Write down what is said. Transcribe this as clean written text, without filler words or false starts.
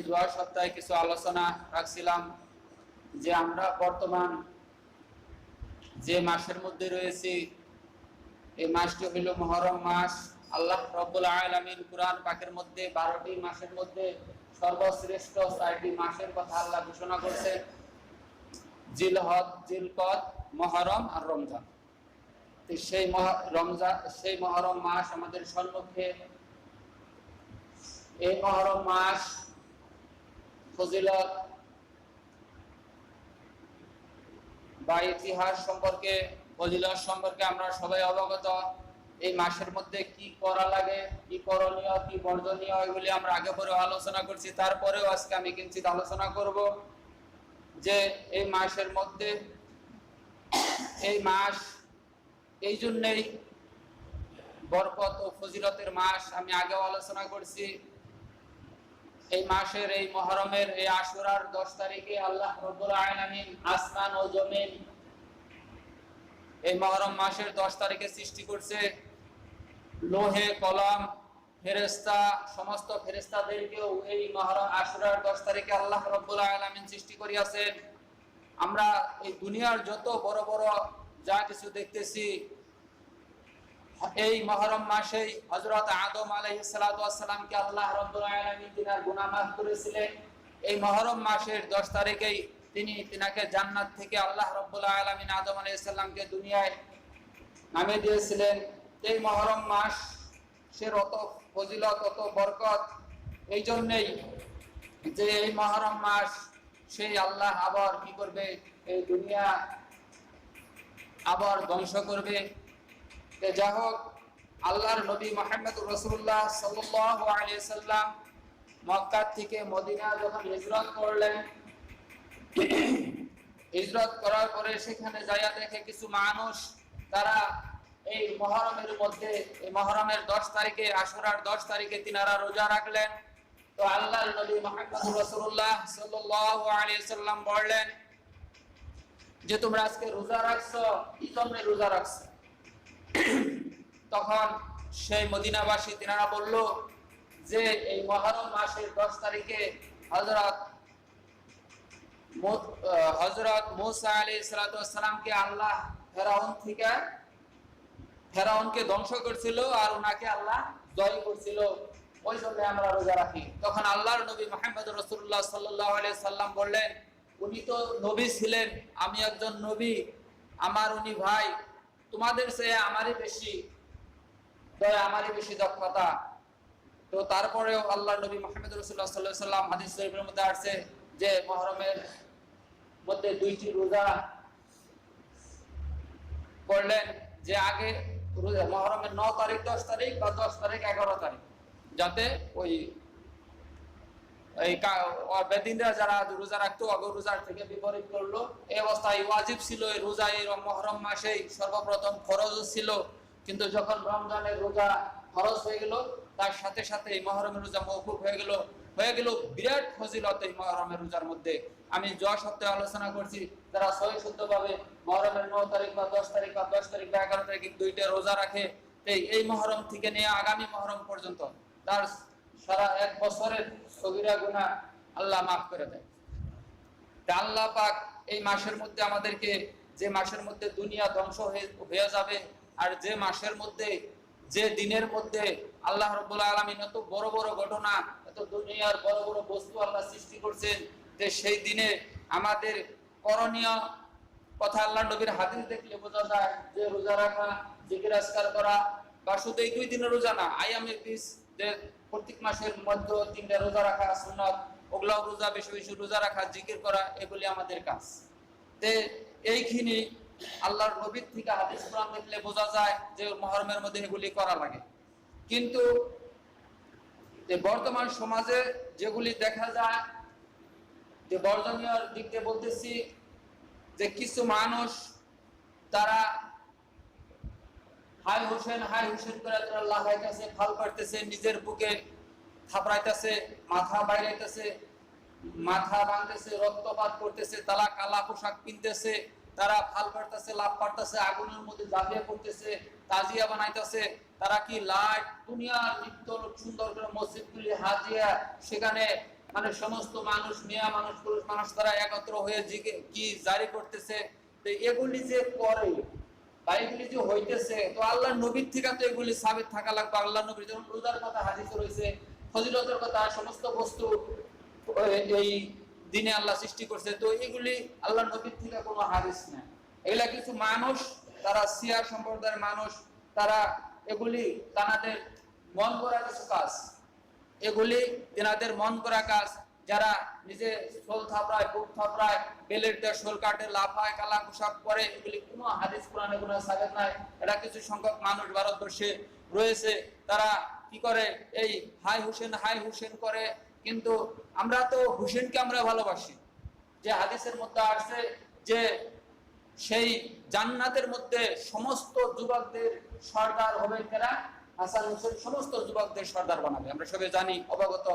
যাওয়ার সপ্তাহে কিছু আলোচনা রাখছিলাম যে আমরা বর্তমান যে মাসের মধ্যে রয়েছি এই মাসটি হইল মুহররম মাস। আল্লাহ রাব্বুল আলামিন কুরআন পাকের মধ্যে 12টি মাসের মধ্যে সর্বশ্রেষ্ঠ 4টি মাসের কথা আল্লাহ ঘোষণা করেছেন, জিলহজ, জিলকদ, মুহররম আর রমজান। তো সেই মুহররম মাস আমাদের সম্মুখে। এই মুহররম মাস ফজিলত বা ইতিহাস সম্পর্কে, ফজিলত সম্পর্কে আমরা সবাই অবগত। এই মাসের মধ্যে কি করা লাগে, কি করণীয়, কি বর্জনীয়, এগুলি আমরা আগে পরে আলোচনা করছি। তারপরেও আজকে আমি কিঞ্চিত আলোচনা করব যে এই মাসের মধ্যে, এই মাস এই জন্যেই বরকত ও ফজিলতের মাস। আমি আগেও আলোচনা করছি এই মাসের, এই মুহররমের, এই আশুরার 10 তারিখে আল্লাহ রাব্বুল আলামিন আসমান ও জমিন এই মুহররম মাসের 10 তারিখে সৃষ্টি করছে। লোহে কলম ফেরেশতা, সমস্ত ফেরেশতাদেরকেও এই মুহররম আশুরার 10 তারিখে আল্লাহ রাব্বুল আলামিন সৃষ্টি করিয়াছেন। আমরা এই দুনিয়ার যত বড় বড় যা কিছু দেখতেছি, এই মুহররম মাসেই হযরত আদম আলাইহিস সালাতু ওয়াস সালামকে আল্লাহ রাব্বুল আলামিন তিনার গুনাহ মাফ করেছিলেন। এই মুহররম মাসের 10 তারিখেই তিনাকে জান্নাত থেকে আল্লাহ রাব্বুল আলামিন আদম আলাইহিস সালামকে দুনিয়ায় নামিয়ে দিয়েছিলেন। এই মুহররম মাসের অত ফজিলত, অত বরকত এই জন্যই যে এই মুহররম মাস সেই আল্লাহ আবার কি করবে, এই দুনিয়া আবার ধ্বংস করবে। যাই হোক, আল্লাহর নবী মুহাম্মদুর রাসূলুল্লাহ সাল্লাল্লাহু আলাইহি ওয়াসাল্লাম মক্কা থেকে মদিনা যখন হিজরত করলেন, হিজরত করার পরে সেখানে যাইয়া দেখে কিছু মানুষ তারা এই মুহররমের মধ্যে, এই মুহররমের 10 তারিখে, আশুরার 10 তারিখে তিনারা রোজা রাখলেন। তো আল্লাহর নবী মুহাম্মদুর রাসূলুল্লাহ সাল্লাল্লাহু আলাইহি ওয়াসাল্লাম বললেন যে তোমরা আজকে রোজা রাখছো, কি জন্য রোজা রাখছো? তখন সেই মদিনাবাসী তিনারা বলল যে এই মুহররম মাসের 10 তারিখে হযরত মুসা আলাইহিস সালাতু ওয়াস সালামকে আল্লাহ ফেরাউনকে ধ্বংস করছিল আর ওনাকে আল্লাহ জয় করছিল, ওই জন্য আমরা রোজা রাখি। তখন আল্লাহর নবী মুহাম্মদুর রাসূলুল্লাহ সাল্লাল্লাহু আলাইহি সাল্লাম বললেন, উনি তো নবী ছিলেন, আমি একজন নবী, আমার উনি ভাই, তোমাদের চেয়ে আমারই বেশি দয়া, আমারই বেশি দক্ষতা। তো তারপরেও আল্লাহর নবী মুহাম্মদ রাসূলুল্লাহ সাল্লাল্লাহু আলাইহি সাল্লাম হাদিস শরীফের মধ্যে আসছে যে মুহররমের মধ্যে 2টি রোজা করলেন, যে আগে রোজা মুহররমের 9 তারিখ, 10 তারিখ বা 10 তারিখ 11 তারিখ, যাতে ওই বেদিনরা যারা রোজা রাখতো রোজার থেকে বিপরীত করলো। এই অবস্থায় ওয়াজিব ছিল এই রোজা এই মুহররম মাসেই সর্বপ্রথম ফরজ ছিল, কিন্তু যখন রমজানের রোজা ফরজ হয়ে গেল তার সাথে সাথে এই মুহররমের রোজা মওকুফ হয়ে গেল। বিরাট ফজিলত এই মুহররমের রোজার মধ্যে। আমি যাওয়া সপ্তাহে আলোচনা করছি, যারা সহি শুদ্ধভাবে মুহররমের 9 তারিখ বা 10 তারিখ বা 10 তারিখ বা 11 তারিখ 2টা রোজা রাখে, এই মুহররম থেকে নিয়ে আগামী মুহররম পর্যন্ত তার সারা 1 বছরের সগীরা গুনাহ আল্লাহ মাফ করে দেয়। আল্লাহ পাক এই মাসের মধ্যে আমাদেরকে, যে মাসের মধ্যে দুনিয়া ধ্বংস হয়ে যাবে, আর যে মাসের মধ্যে, যে দিনের মধ্যে আল্লাহ রাব্বুল আলামিন এত বড় বড় ঘটনা, এত দুনিয়ার বড় বড় বস্তু আল্লাহ সৃষ্টি করছেন, যে সেই দিনে আমাদের করণীয় কথা আল্লাহ নবীর হাদিস দেখলে বোঝা যায় যে রোজা রাখা, জিকির আজকার করা, বা শুধু এই 2 দিনের রোজা না, আইয়ামে বিস, যে প্রত্যেক মাসের মধ্যে 3টা রোজা রাখা সুন্নাত, ওগুলা রোজা বেশি বেশি রোজা রাখা, জিকির করা, এগুলি আমাদের কাজ। এইখানে আল্লাহর নবীর থেকে হাদিস কোরআন দেখলে বোঝা যায় যে মুহররমের মধ্যে এগুলি করা লাগে। কিন্তু বর্তমান সমাজে যেগুলি দেখা যায়, যে বর্জনীয় দিক দিয়ে বলতেছি, যে কিছু মানুষ তারা হাই হোসেন করে তারা লাগাইতেছে, ফাল করতেছে, নিজের বুকে থাপড়াইতেছে, মাথা বাইরাইতেছে, মাথা ভাঙতেছে, রক্তপাত করতেছে, তারা কালা পোশাক পিনতেছে, তারা ফাল পাড়তেছে, লাভ পাড়তেছে, আগুনের মধ্যে ঝাঁপিয়ে পড়তেছে, তাজিয়া বানাইতেছে। তারা কি লাইট দুনিয়ার নিত্য সুন্দর করে মসজিদগুলি হাজিয়া সেখানে মানে সমস্ত মানুষ, মেয়ে মানুষ, পুরুষ মানুষ তারা একত্র হয়ে কি জারি করতেছে, তো এগুলি যে করে বা এগুলি যে হইতেছে, তো আল্লাহ নবীর থেকে তো এগুলি সাবিত থাকা লাগবে। আল্লাহ নবীর যেমন রোজার কথা হাদিসে রয়েছে, ফজিলতের কথা, সমস্ত বস্তু এই দিনে আল্লাহ সৃষ্টি করছে, তো এগুলি আল্লাহ নবীর থেকে কোনো হাদিস নেই। এগুলা কিছু মানুষ, তারা শিয়া সম্প্রদায়ের মানুষ, তারা এগুলি তাদের মন করা কিছু কাজ, এগুলি তেনাদের মন করা কাজ। যারা নিজে শোল থাপড়ায়, বুক থাপড়ায়, বেলের দিয়ে শোল কাটে, লাফায়, কালা পোশাক পরে, এগুলি কোনো হাদিস কোরআনে কোনো সাবেত নাই। এটা কিছু সংখ্যক মানুষ ভারতবর্ষে রয়েছে, তারা কি করে, এই হাই হুসেন করে। কিন্তু আমরা তো হুসেনকে আমরা ভালোবাসি, যে হাদিসের মধ্যে আসছে যে সেই জান্নাতের মধ্যে সমস্ত যুবকদের সর্দার হবে কারা, হাসান হুসেন সমস্ত যুবকদের সর্দার বানাবে, আমরা সবাই জানি, অবগত।